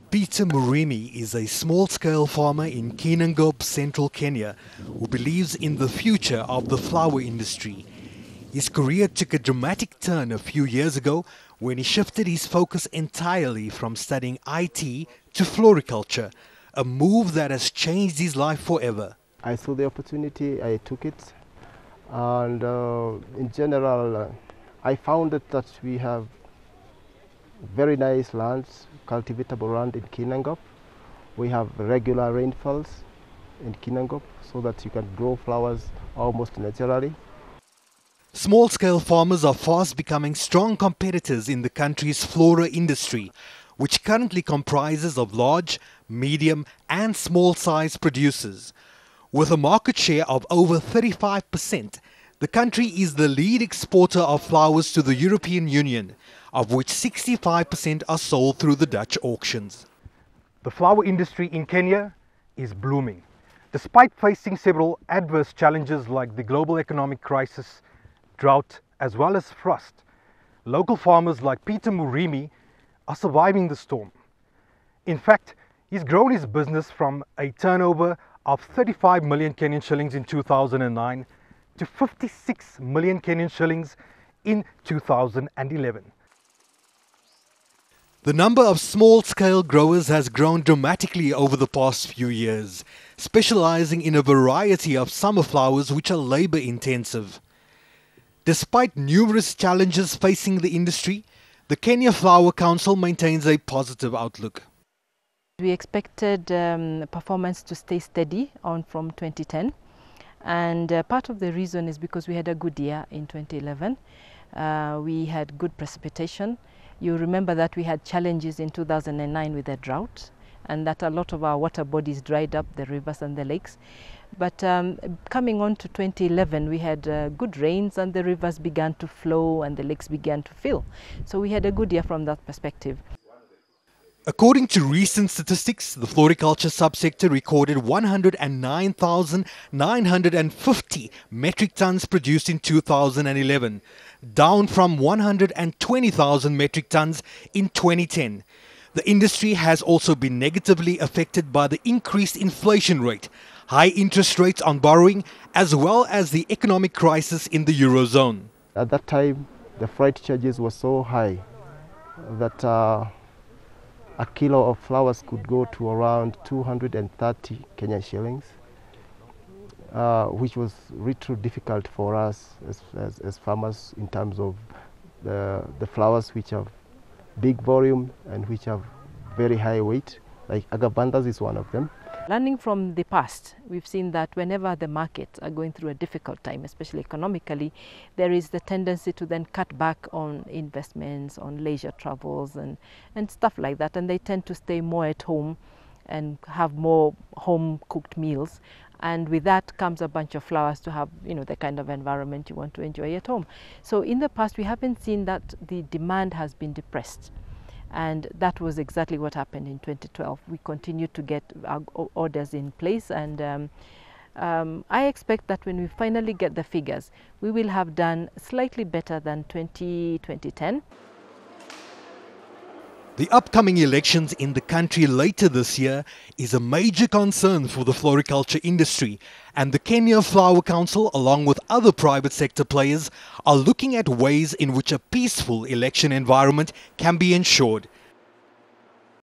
Peter Murimi is a small-scale farmer in Kinangop, central Kenya, who believes in the future of the flower industry. His career took a dramatic turn a few years ago when he shifted his focus entirely from studying IT to floriculture, a move that has changed his life forever. I saw the opportunity, I took it, and in general, I found that we have very nice lands, cultivatable land in Kinangop. We have regular rainfalls in Kinangop so that you can grow flowers almost naturally. Small-scale farmers are fast becoming strong competitors in the country's flora industry, which currently comprises of large, medium and small-size producers. With a market share of over 35%, the country is the lead exporter of flowers to the European Union, of which 65% are sold through the Dutch auctions. The flower industry in Kenya is blooming. Despite facing several adverse challenges like the global economic crisis, drought, as well as frost, local farmers like Peter Murimi are surviving the storm. In fact, he's grown his business from a turnover of 35 million Kenyan shillings in 2009 to 56 million Kenyan shillings in 2011. The number of small-scale growers has grown dramatically over the past few years, specializing in a variety of summer flowers which are labor-intensive. Despite numerous challenges facing the industry, the Kenyan Flower Council maintains a positive outlook. We expected performance to stay steady on from 2010, and part of the reason is because we had a good year in 2011. We had good precipitation. You remember that we had challenges in 2009 with the drought, and that a lot of our water bodies dried up, the rivers and the lakes. But coming on to 2011, we had good rains and the rivers began to flow and the lakes began to fill. So we had a good year from that perspective. According to recent statistics, the floriculture subsector recorded 109,950 metric tons produced in 2011, down from 120,000 metric tons in 2010. The industry has also been negatively affected by the increased inflation rate, high interest rates on borrowing, as well as the economic crisis in the Eurozone. At that time, the freight charges were so high that a kilo of flowers could go to around 230 Kenyan shillings, which was really difficult for us as farmers in terms of the flowers which have big volume and which have very high weight, like agabandas is one of them. Learning from the past, we've seen that whenever the markets are going through a difficult time, especially economically, there is the tendency to then cut back on investments, on leisure travels and stuff like that. And they tend to stay more at home and have more home-cooked meals. And with that comes a bunch of flowers to have, you know, the kind of environment you want to enjoy at home. So in the past, we haven't seen that the demand has been depressed. And that was exactly what happened in 2012. We continued to get our orders in place, and I expect that when we finally get the figures, we will have done slightly better than 2010. The upcoming elections in the country later this year is a major concern for the floriculture industry, and the Kenyan Flower Council, along with other private sector players, are looking at ways in which a peaceful election environment can be ensured.